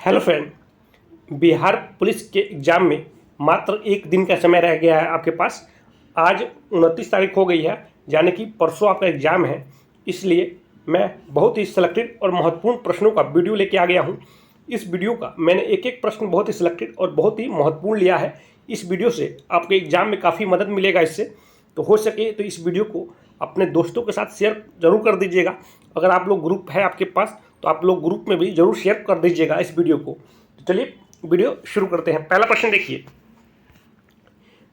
Hello friend, Bihar police के exam में मात्र एक दिन का समय रह गया है आपके पास। आज 29 तारीख हो गई है, यानी कि परसों आपका एग्ज़ाम है। इसलिए मैं बहुत ही सिलेक्टेड और महत्वपूर्ण प्रश्नों का वीडियो लेके आ गया हूँ। इस वीडियो का मैंने एक एक प्रश्न बहुत ही सिलेक्टेड और बहुत ही महत्वपूर्ण लिया है। इस वीडियो से आपके एग्ज़ाम में काफ़ी मदद मिलेगा। इससे तो हो सके तो इस वीडियो को अपने दोस्तों के साथ शेयर ज़रूर कर दीजिएगा। अगर आप लोग ग्रुप है आपके पास तो आप लोग ग्रुप में भी ज़रूर शेयर कर दीजिएगा इस वीडियो को। तो चलिए वीडियो शुरू करते हैं। पहला प्रश्न देखिए,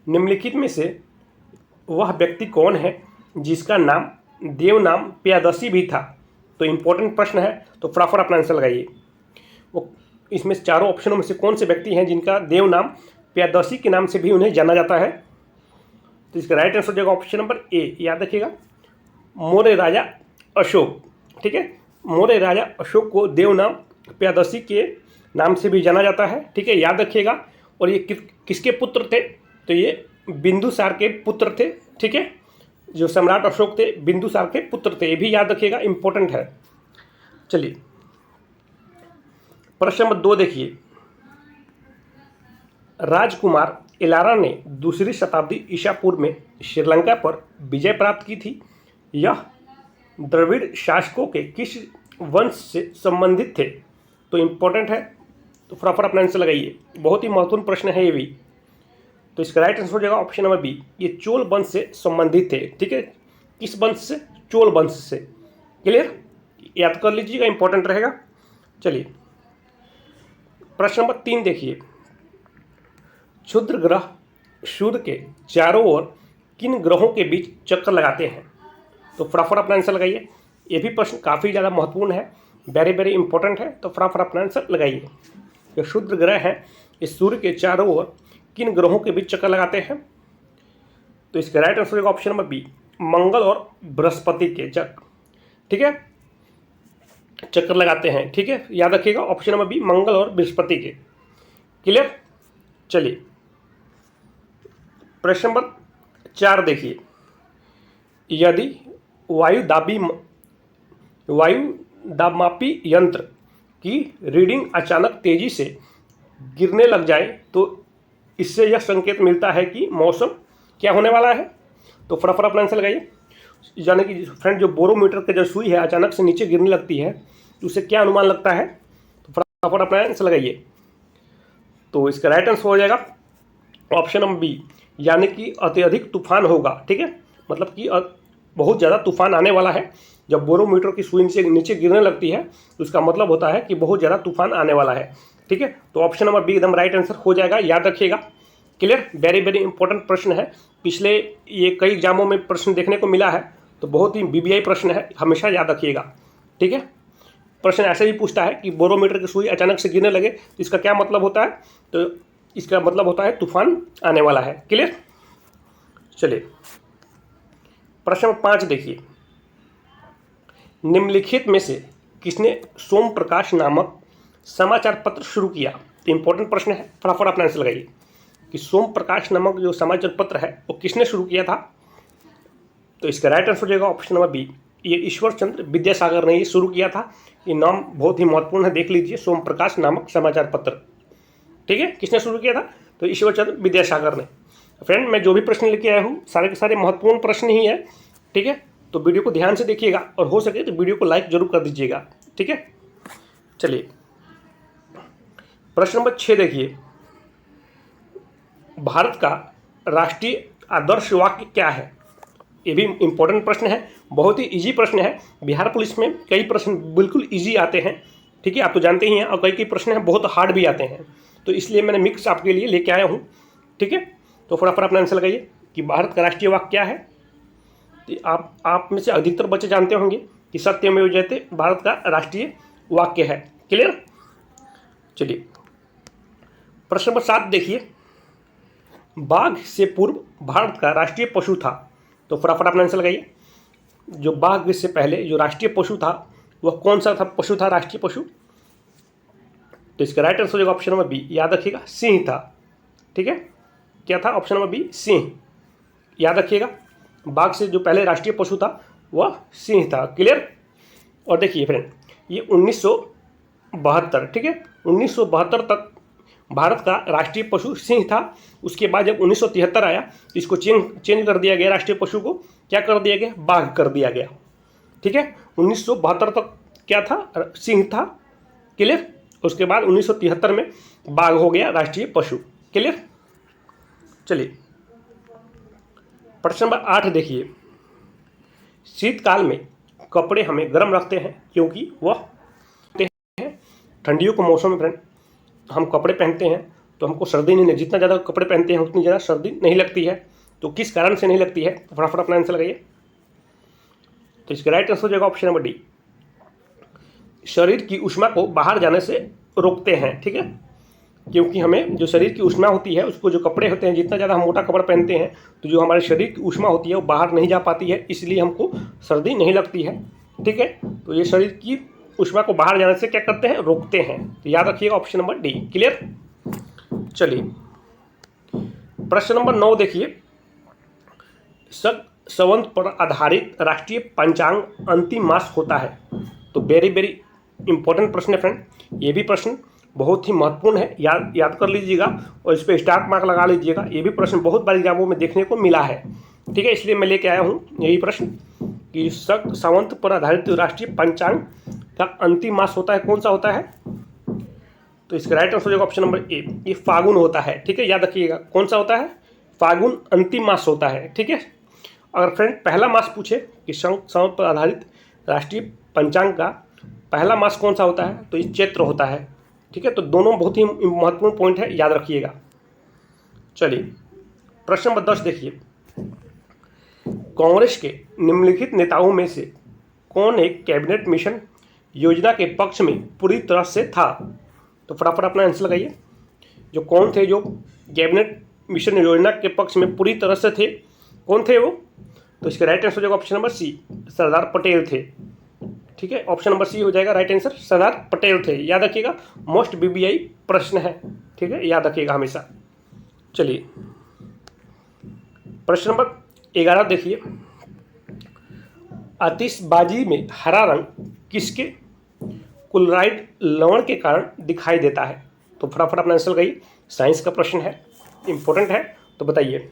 निम्नलिखित में से वह व्यक्ति कौन है जिसका नाम देवनाम प्यादशी भी था। तो इम्पोर्टेंट प्रश्न है, तो फटाफट अपना आंसर लगाइए। वो इसमें चारों ऑप्शनों में से कौन से व्यक्ति हैं जिनका देवनाम प्यादशी के नाम से भी उन्हें जाना जाता है। तो इसका राइट आंसर हो जाएगा ऑप्शन नंबर ए। याद रखिएगा, मौर्य राजा अशोक। ठीक है, मौर्य राजा अशोक को देवनाम प्यादशी के नाम से भी जाना जाता है। ठीक है, याद रखिएगा। और ये किसके पुत्र थे? तो ये बिंदुसार के पुत्र थे। ठीक है, जो सम्राट अशोक थे बिंदुसार के पुत्र थे, ये भी याद रखिएगा, इंपॉर्टेंट है। चलिए प्रश्न नंबर 2 देखिए, राजकुमार एलारा ने दूसरी शताब्दी ईसा पूर्व में श्रीलंका पर विजय प्राप्त की थी। यह द्रविड़ शासकों के किस वंश से संबंधित थे? तो इम्पोर्टेंट है, तो फटाफट अपना आंसर लगाइए। बहुत ही महत्वपूर्ण प्रश्न है ये भी। तो इसका राइट आंसर हो जाएगा ऑप्शन नंबर बी, ये चोल वंश से संबंधित थे। ठीक है, किस वंश से? चोल वंश से। क्लियर, याद कर लीजिएगा, इंपॉर्टेंट रहेगा। चलिए प्रश्न नंबर 3 देखिए, क्षुद्र ग्रह सूर्य के चारों ओर किन ग्रहों के बीच चक्कर लगाते हैं? तो फटाफट अपना आंसर लगाइए। ये भी प्रश्न काफ़ी ज़्यादा महत्वपूर्ण है, वेरी वेरी इंपॉर्टेंट है। तो फटाफट अपना आंसर लगाइए। जो क्षुद्र ग्रह हैं इस सूर्य के चारों ओर किन ग्रहों के बीच चक्कर लगाते हैं? तो इसका राइट आंसर होगा ऑप्शन नंबर बी, मंगल और बृहस्पति के चक्कर। ठीक है, चक्कर लगाते हैं। ठीक है, याद रखिएगा, ऑप्शन नंबर बी, मंगल और बृहस्पति के। क्लियर। चलिए प्रश्न नंबर 4 देखिए, यदि वायुदाबमापी यंत्र की रीडिंग अचानक तेजी से गिरने लग जाए तो इससे यह संकेत मिलता है कि मौसम क्या होने वाला है। तो फटाफट अपना आंसर लगाइए। यानी कि फ्रेंड, जो बोरोमीटर की जो सुई है अचानक से नीचे गिरने लगती है तो उससे क्या अनुमान लगता है? तो फटाफट अपना आंसर लगाइए। तो इसका राइट आंसर हो जाएगा ऑप्शन नंबर बी, यानी कि अत्यधिक तूफान होगा। ठीक है, मतलब कि बहुत ज़्यादा तूफान आने वाला है। जब बोरोमीटर की सुई से नीचे गिरने लगती है तो उसका मतलब होता है कि बहुत ज़्यादा तूफान आने वाला है। ठीक है, तो ऑप्शन नंबर बी एकदम राइट आंसर हो जाएगा, याद रखिएगा। क्लियर, वेरी वेरी इंपॉर्टेंट प्रश्न है। पिछले ये कई एग्जामों में प्रश्न देखने को मिला है, तो बहुत ही बीबीआई प्रश्न है, हमेशा याद रखिएगा। ठीक है, प्रश्न ऐसे भी पूछता है कि बोरोमीटर की सुई अचानक से गिरने लगे तो इसका क्या मतलब होता है? तो इसका मतलब होता है तूफान आने वाला है। क्लियर। चलिए प्रश्न 5 देखिए, निम्नलिखित में से किसने सोम प्रकाश नामक समाचार पत्र शुरू किया? तो इंपॉर्टेंट प्रश्न है, फटाफट अपना आंसर लगाइए कि सोम प्रकाश नामक जो समाचार पत्र है वो किसने शुरू किया था। तो इसका राइट आंसर हो जाएगा ऑप्शन नंबर बी, ये ईश्वर चंद्र विद्यासागर ने ये शुरू किया था। ये नाम बहुत ही महत्वपूर्ण है, देख लीजिए, सोम प्रकाश नामक समाचार पत्र। ठीक है, किसने शुरू किया था? तो ईश्वर चंद्र विद्यासागर ने। फ्रेंड, मैं जो भी प्रश्न लेके आया हूँ सारे के सारे महत्वपूर्ण प्रश्न ही है। ठीक है, तो वीडियो को ध्यान से देखिएगा और हो सके तो वीडियो को लाइक जरूर कर दीजिएगा। ठीक है, चलिए प्रश्न नंबर 6 देखिए, भारत का राष्ट्रीय आदर्श वाक्य क्या है? ये भी इंपॉर्टेंट प्रश्न है, बहुत ही इजी प्रश्न है। बिहार पुलिस में कई प्रश्न बिल्कुल इजी आते हैं। ठीक है, आप तो जानते ही हैं, और कई प्रश्न हैं बहुत हार्ड भी आते हैं, तो इसलिए मैंने मिक्स आपके लिए लेके आया हूँ। ठीक है, तो फटाफट अपना आंसर लगाइए कि भारत का राष्ट्रीय वाक्य क्या है। तो आप में से अधिकतर बच्चे जानते होंगे कि सत्यमेव जयते भारत का राष्ट्रीय वाक्य है। क्लियर। चलिए प्रश्न नंबर 7 देखिए, बाघ से पूर्व भारत का राष्ट्रीय पशु था। तो फटाफट अपना आंसर लगाइए। जो बाघ से पहले जो राष्ट्रीय पशु था वह कौन सा था पशु था, राष्ट्रीय पशु? तो इसका राइट आंसर हो जाएगा ऑप्शन नंबर बी, याद रखिएगा, सिंह था। ठीक है, क्या था? ऑप्शन नंबर बी, सिंह। याद रखिएगा, बाघ से जो पहले राष्ट्रीय पशु था वह सिंह था। क्लियर। और देखिए फ्रेंड, ये 1972, ठीक है, 1972 तक भारत का राष्ट्रीय पशु सिंह था। उसके बाद जब 1973 आया तो इसको चेंज कर दिया गया, राष्ट्रीय पशु को क्या कर दिया गया, बाघ कर दिया गया। ठीक है, 1972 तक क्या था, सिंह था। क्लियर। उसके बाद 1973 में बाघ हो गया राष्ट्रीय पशु। क्लियर। चलिए प्रश्न नंबर 8 देखिए, शीतकाल में कपड़े हमें गर्म रखते हैं क्योंकि वह ठंडियों के मौसम में फ्रेंड हम कपड़े पहनते हैं तो हमको सर्दी नहीं, जितना ज़्यादा कपड़े पहनते हैं उतनी ज़्यादा सर्दी नहीं लगती है। तो किस कारण से नहीं लगती है, तो फटाफट अपना आंसर लगाइए। तो इसका राइट आंसर हो जाएगा ऑप्शन नंबर डी, शरीर की ऊष्मा को बाहर जाने से रोकते हैं। ठीक है, क्योंकि हमें जो शरीर की ऊष्मा होती है उसको, जो कपड़े होते हैं, जितना ज़्यादा हम मोटा कपड़ा पहनते हैं तो जो हमारे शरीर की ऊष्मा होती है वो बाहर नहीं जा पाती है, इसलिए हमको सर्दी नहीं लगती है। ठीक है, तो ये शरीर की ऊष्मा को बाहर जाने से क्या करते हैं, रोकते हैं। तो याद रखिएगा ऑप्शन नंबर डी। क्लियर। चलिए प्रश्न नंबर 9 देखिए, संवत पर आधारित राष्ट्रीय पंचांग अंतिम मास होता है। तो वेरी वेरी इंपॉर्टेंट प्रश्न है फ्रेंड, ये भी प्रश्न बहुत ही महत्वपूर्ण है, याद कर लीजिएगा और इस पर स्टार मार्क लगा लीजिएगा। ये भी प्रश्न बहुत बार एग्जामों में देखने को मिला है। ठीक है, इसलिए मैं लेके आया हूँ यही प्रश्न कि संवत पर आधारित राष्ट्रीय पंचांग का अंतिम मास होता है, कौन सा होता है। तो इसका राइट आंसर हो जाएगा ऑप्शन नंबर ए, ये फागुन होता है। ठीक है, याद रखिएगा कौन सा होता है, फागुन अंतिम मास होता है। ठीक है, अगर फ्रेंड पहला मास पूछे कि संवत पर आधारित राष्ट्रीय पंचांग का पहला मास कौन सा होता है, तो ये चैत्र होता है। ठीक है, तो दोनों बहुत ही महत्वपूर्ण पॉइंट है, याद रखिएगा। चलिए प्रश्न नंबर 10 देखिए, कांग्रेस के निम्नलिखित नेताओं में से कौन एक कैबिनेट मिशन योजना के पक्ष में पूरी तरह से था। तो फटाफट अपना आंसर लगाइए, जो कौन थे जो कैबिनेट मिशन योजना के पक्ष में पूरी तरह से थे, कौन थे वो। तो इसका राइट आंसर हो जाएगा option number C, Sardar Patel थे। ठीक है, ऑप्शन नंबर सी हो जाएगा राइट आंसर, सरदार पटेल थे। याद रखिएगा, मोस्ट बीबीआई प्रश्न है। ठीक है, याद रखिएगा हमेशा। चलिए प्रश्न नंबर 11 देखिए, आतिशबाजी में हरा रंग किसके क्लोराइड लवण के कारण दिखाई देता है। तो फटाफट अपना आंसर लगाइए, साइंस का प्रश्न है, इंपॉर्टेंट है। तो बताइए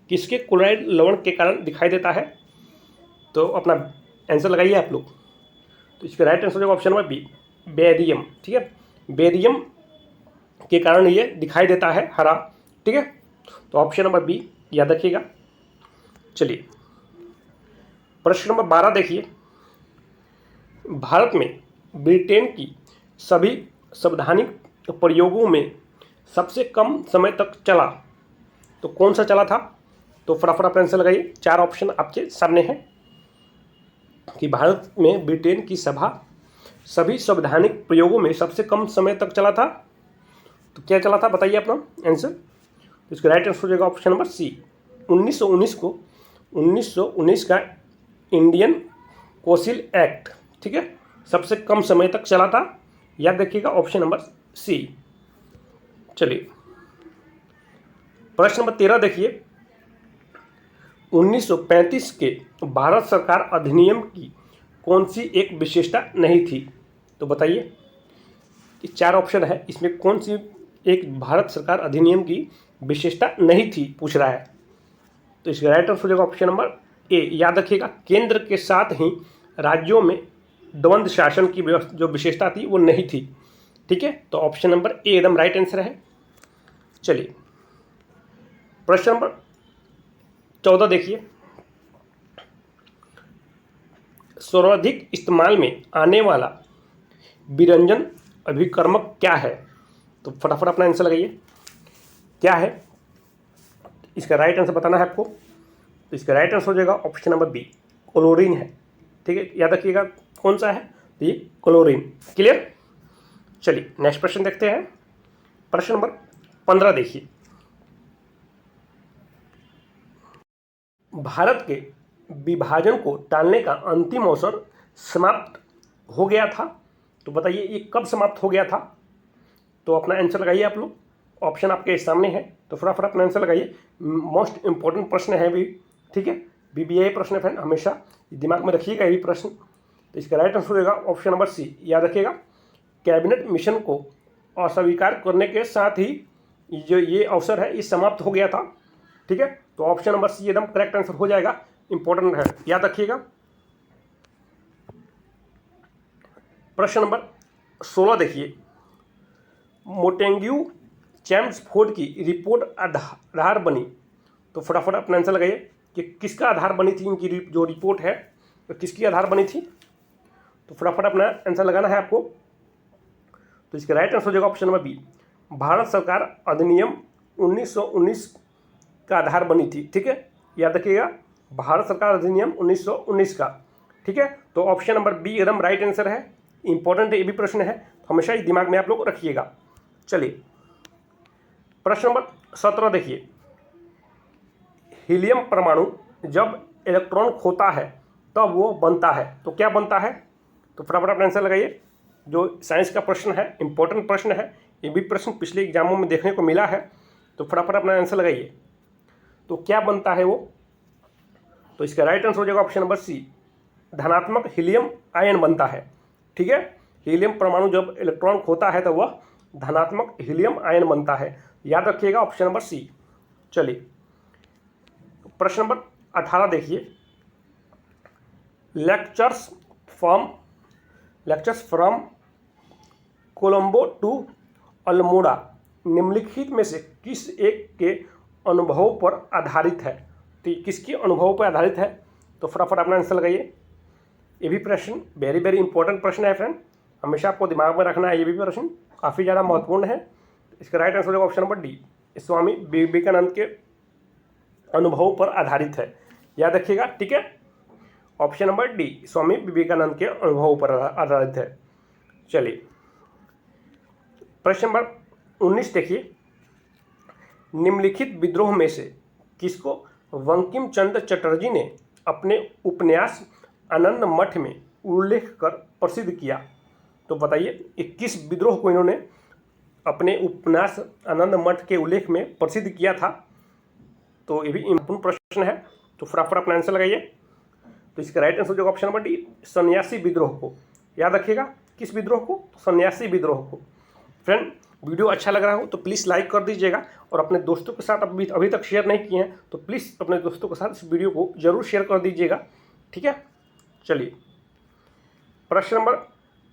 किसके क्लोराइड लवण के कारण दिखाई देता है, तो अपना आंसर लगाइए आप लोग। तो इसका राइट आंसर होगा ऑप्शन नंबर बी, बेरियम। ठीक है, बेरियम के कारण ये दिखाई देता है हरा। ठीक है, तो ऑप्शन नंबर बी याद रखिएगा। चलिए प्रश्न नंबर 12 देखिए, भारत में ब्रिटेन की सभी संवैधानिक प्रयोगों में सबसे कम समय तक चला, तो कौन सा चला था। तो फटाफट अपना आंसर लगाइए, 4 ऑप्शन आपके सामने हैं कि भारत में ब्रिटेन की सभी संवैधानिक प्रयोगों में सबसे कम समय तक चला था। तो क्या चला था बताइए अपना आंसर। तो इसका राइट आंसर हो जाएगा ऑप्शन नंबर सी, 1919 का इंडियन कोसिल एक्ट। ठीक है, सबसे कम समय तक चला था, याद रखिएगा ऑप्शन नंबर सी। चलिए प्रश्न नंबर 13 देखिए, 1935 के भारत सरकार अधिनियम की कौन सी एक विशेषता नहीं थी। तो बताइए कि 4 ऑप्शन है, इसमें कौन सी एक भारत सरकार अधिनियम की विशेषता नहीं थी पूछ रहा है। तो इसका राइट आंसर हो जाएगा ऑप्शन नंबर ए, याद रखिएगा केंद्र के साथ ही राज्यों में द्वंद्व शासन की जो विशेषता थी वो नहीं थी। ठीक है, तो ऑप्शन नंबर ए एकदम राइट आंसर है। चलिए प्रश्न नंबर 14 देखिए, सर्वाधिक इस्तेमाल में आने वाला विरंजन अभिकर्मक क्या है। तो फटाफट अपना आंसर लगाइए, क्या है इसका राइट आंसर बताना है आपको। तो इसका राइट आंसर हो जाएगा ऑप्शन नंबर बी, क्लोरीन है। ठीक है, याद रखिएगा कौन सा है, तो ये क्लोरीन। क्लियर। चलिए नेक्स्ट प्रश्न देखते हैं, प्रश्न नंबर 15 देखिए, भारत के विभाजन को टालने का अंतिम अवसर समाप्त हो गया था। तो बताइए ये कब समाप्त हो गया था। तो अपना आंसर लगाइए आप लोग, ऑप्शन आपके सामने है, तो फटाफट अपना आंसर लगाइए। मोस्ट इंपॉर्टेंट प्रश्न है भी। ठीक है, बीबीए प्रश्न फ्रेंड, हमेशा दिमाग में रखिएगा ये भी प्रश्न। तो इसका राइट आंसर होगा ऑप्शन नंबर सी, याद रखिएगा कैबिनेट मिशन को अस्वीकार करने के साथ ही जो ये अवसर है ये समाप्त हो गया था। ठीक है, तो ऑप्शन नंबर सी एकदम करेक्ट आंसर हो जाएगा, इंपॉर्टेंट है, याद रखिएगा। प्रश्न नंबर 16 देखिए, मोटेंग्यू चैम्सफोर्ड की रिपोर्ट आधार बनी, तो फटाफट अपना आंसर लगाइए कि किसका आधार बनी थी, इनकी जो रिपोर्ट है तो किसकी आधार बनी थी, तो फटाफट अपना आंसर लगाना है आपको। तो इसका राइट आंसर हो जाएगा ऑप्शन नंबर बी, भारत सरकार अधिनियम 1919 का आधार बनी थी। ठीक है, याद रखिएगा, भारत सरकार अधिनियम 1919 का। ठीक है, तो ऑप्शन नंबर बी एकदम राइट आंसर है, इंपॉर्टेंट ये भी प्रश्न है, तो हमेशा इस दिमाग में आप लोग रखिएगा। चलिए प्रश्न नंबर 17 देखिए, हीलियम परमाणु जब इलेक्ट्रॉन खोता है तब वो बनता है, तो क्या बनता है, तो फटाफट अपना आंसर लगाइए। जो साइंस का प्रश्न है, इंपॉर्टेंट प्रश्न है, ये भी प्रश्न पिछले एग्जामों में देखने को मिला है, तो फटाफट अपना आंसर लगाइए। तो क्या बनता है वो, तो इसका राइट आंसर हो जाएगा ऑप्शन नंबर सी, धनात्मक हीलियम आयन बनता है। ठीक है, हीलियम परमाणु जब इलेक्ट्रॉन खोता है तो वह धनात्मक हीलियम आयन बनता है, याद रखिएगा ऑप्शन नंबर सी। चलिए प्रश्न नंबर 18 देखिए, lectures from Colombo to Almora निम्नलिखित में से किस एक के अनुभव पर आधारित है, तो किसके अनुभव पर आधारित है, तो फटाफट अपना आंसर लगाइए। ये भी प्रश्न वेरी वेरी इंपॉर्टेंट प्रश्न है फ्रेंड, हमेशा आपको दिमाग में रखना है, ये भी प्रश्न काफ़ी ज़्यादा महत्वपूर्ण है। इसका राइट आंसर होगा option number D, Swami Vivekananda के अनुभव पर आधारित है, याद रखिएगा। ठीक है, option number D Swami Vivekananda के अनुभव पर आधारित है। चलिए प्रश्न नंबर 19 देखिए, निम्नलिखित विद्रोह में से किसको बंकिम चंद्र चटर्जी ने अपने उपन्यास आनंद मठ में उल्लेख कर प्रसिद्ध किया, तो बताइए कि किस विद्रोह को इन्होंने अपने उपन्यास आनंद मठ के उल्लेख में प्रसिद्ध किया था, तो ये भी इंपॉर्टेंट प्रश्न है, तो फटाफट अपना आंसर लगाइए। तो इसका राइट आंसर हो जाएगा ऑप्शन नंबर डी, सन्यासी विद्रोह को, याद रखिएगा, किस विद्रोह को, सन्यासी विद्रोह को। फ्रेंड वीडियो अच्छा लग रहा हो तो प्लीज़ लाइक कर दीजिएगा, और अपने दोस्तों के साथ अभी तक शेयर नहीं किए हैं तो प्लीज़ अपने दोस्तों के साथ इस वीडियो को जरूर शेयर कर दीजिएगा। ठीक है, चलिए प्रश्न नंबर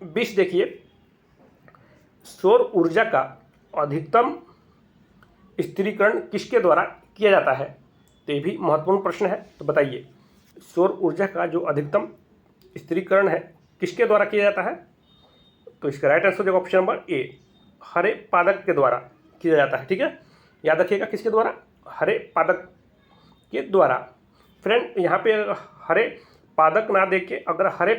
20 देखिए, सौर ऊर्जा का अधिकतम स्थिरीकरण किसके द्वारा किया जाता है, तो ये भी महत्वपूर्ण प्रश्न है, तो बताइए सौर ऊर्जा का जो अधिकतम स्थिरीकरण है किसके द्वारा किया जाता है, तो इसका राइट आंसर हो जाएगा ऑप्शन नंबर ए, हरे पादक के द्वारा किया जाता है। ठीक है, याद रखिएगा किसके द्वारा, हरे पादक के द्वारा। फ्रेंड यहाँ पे हरे पादक ना दे के अगर हरे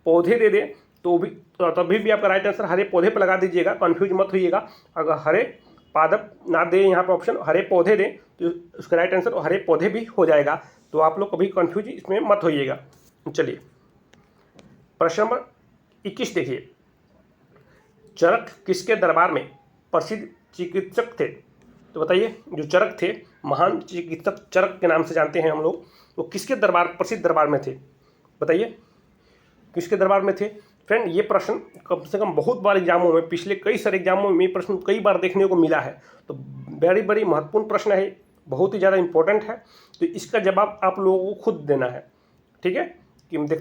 पौधे दे दे तो भी तभी भी आपका राइट आंसर हरे पौधे पर लगा दीजिएगा, कन्फ्यूज मत होइएगा। अगर हरे पादक ना दे यहाँ पे ऑप्शन हरे पौधे दे तो उसका राइट आंसर हरे पौधे भी हो जाएगा, तो आप लोग कभी कन्फ्यूज इसमें मत होइएगा। चलिए प्रश्न नंबर 21 देखिए, चरक किसके दरबार में प्रसिद्ध चिकित्सक थे, तो बताइए जो चरक थे, महान चिकित्सक चरक के नाम से जानते हैं हम लोग, वो किसके दरबार प्रसिद्ध दरबार में थे, बताइए किसके दरबार में थे। फ्रेंड ये प्रश्न कम से कम बहुत बार एग्जामों में, पिछले कई सारे एग्जामों में ये प्रश्न कई बार देखने को मिला है, तो बड़ी महत्वपूर्ण प्रश्न है, बहुत ही ज़्यादा इंपॉर्टेंट है, तो इसका जवाब आप लोगों को खुद देना है। ठीक है, कि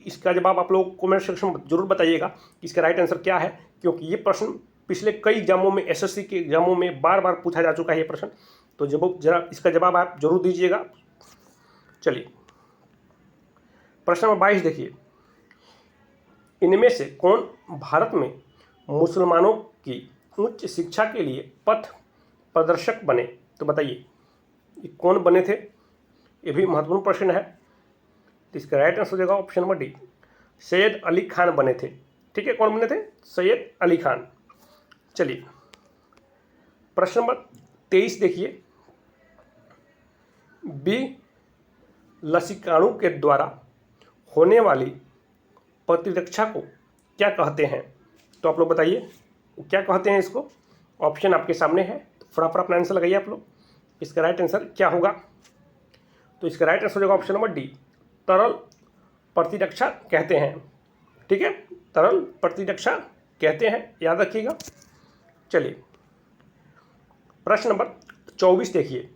इसका जवाब आप लोग कमेंट सेक्शन में जरूर बताइएगा कि इसका राइट आंसर क्या है, क्योंकि ये प्रश्न पिछले कई एग्जामों में, एसएससी के एग्जामों में बार बार पूछा जा चुका है ये प्रश्न, तो जब जरा इसका जवाब आप जरूर दीजिएगा। चलिए प्रश्न नंबर 22 देखिए, इनमें से कौन भारत में मुसलमानों की उच्च शिक्षा के लिए पथ प्रदर्शक बने, तो बताइए ये कौन बने थे, ये भी महत्वपूर्ण प्रश्न है, तो इसका राइट आंसर हो जाएगा option number D, Syed Ali Khan बने थे। ठीक है, कौन बने थे, सैयद अली खान। चलिए प्रश्न नंबर 23 देखिए, बी लसिकाणु के द्वारा होने वाली प्रतिरक्षा को क्या कहते हैं, तो आप लोग बताइए क्या कहते हैं इसको, ऑप्शन आपके सामने है, तो फटाफट अपना आंसर लगाइए आप लोग, इसका राइट आंसर क्या होगा, तो इसका राइट आंसर हो जाएगा ऑप्शन नंबर डी, तरल प्रतिरक्षा कहते हैं। ठीक है, तरल प्रतिरक्षा कहते हैं, याद रखिएगा। चलिए प्रश्न नंबर 24 देखिए,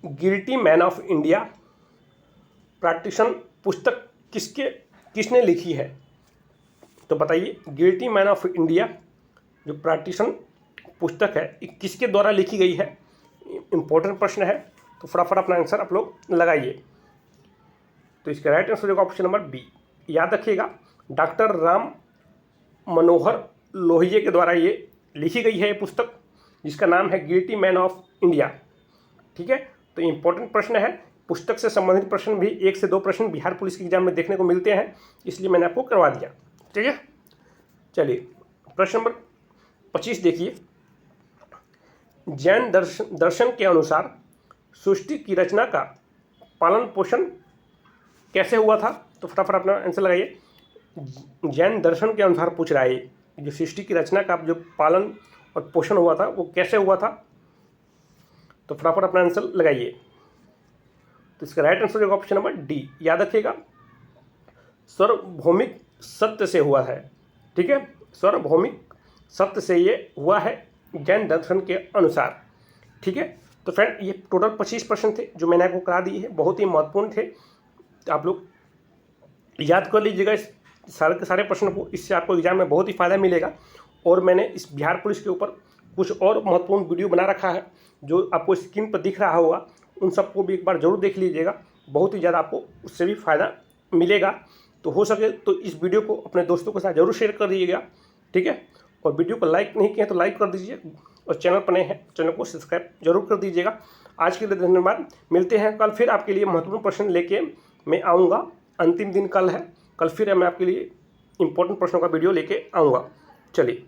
गिल्टी मैन ऑफ इंडिया प्रैक्टिशन पुस्तक किसने लिखी है? तो बताइए, गिल्टी मैन ऑफ इंडिया जो प्रैक्टिशन पुस्तक है ये किसके द्वारा लिखी गई है? इंपॉर्टेंट प्रश्न है, तो फटाफट अपना आंसर आप लोग लगाइए। तो इसका राइट आंसर होगा ऑप्शन नंबर बी। याद रखिएगा, डॉक्टर राम मनोहर लोहिया के द्वारा ये लिखी गई है ये पुस्तक, जिसका नाम है गिल्टी मैन ऑफ इंडिया। ठीक है, तो इंपॉर्टेंट प्रश्न है, पुस्तक से संबंधित प्रश्न भी 1 से 2 प्रश्न बिहार पुलिस के एग्जाम में देखने को मिलते हैं, इसलिए मैंने आपको करवा दिया। ठीक है, चलिए प्रश्न नंबर 25 देखिए, जैन दर्शन के अनुसार सृष्टि की रचना का पालन पोषण कैसे हुआ था? तो फटाफट अपना आंसर लगाइए। जैन दर्शन के अनुसार पूछ रहा है, जो सृष्टि की रचना का जो पालन और पोषण हुआ था वो कैसे हुआ था? तो फटाफट अपना आंसर लगाइए। तो इसका राइट आंसर होगा ऑप्शन नंबर डी। याद रखिएगा, सार्वभौमिक सत्य से हुआ है। ठीक है, सार्वभौमिक सत्य से ये हुआ है जैन दर्शन के अनुसार। ठीक है, तो फ्रेंड ये टोटल 25 प्रश्न थे जो मैंने आपको करा दिए हैं, बहुत ही महत्वपूर्ण थे। तो आप लोग याद कर लीजिएगा इस सारे के सारे प्रश्नों को, इससे आपको एग्जाम में बहुत ही फ़ायदा मिलेगा। और मैंने इस बिहार पुलिस के ऊपर कुछ और महत्वपूर्ण वीडियो बना रखा है जो आपको स्क्रीन पर दिख रहा होगा, उन सबको भी एक बार ज़रूर देख लीजिएगा, बहुत ही ज़्यादा आपको उससे भी फ़ायदा मिलेगा। तो हो सके तो इस वीडियो को अपने दोस्तों के साथ ज़रूर शेयर कर दीजिएगा। ठीक है, और वीडियो को लाइक नहीं किया तो लाइक कर दीजिए, और चैनल पर नए हैं चैनल को सब्सक्राइब जरूर कर दीजिएगा। आज के लिए धन्यवाद, मिलते हैं कल फिर आपके लिए महत्वपूर्ण प्रश्न लेके मैं आऊँगा। अंतिम दिन कल है, कल फिर मैं आपके लिए इंपॉर्टेंट प्रश्नों का वीडियो लेके आऊँगा। चलिए।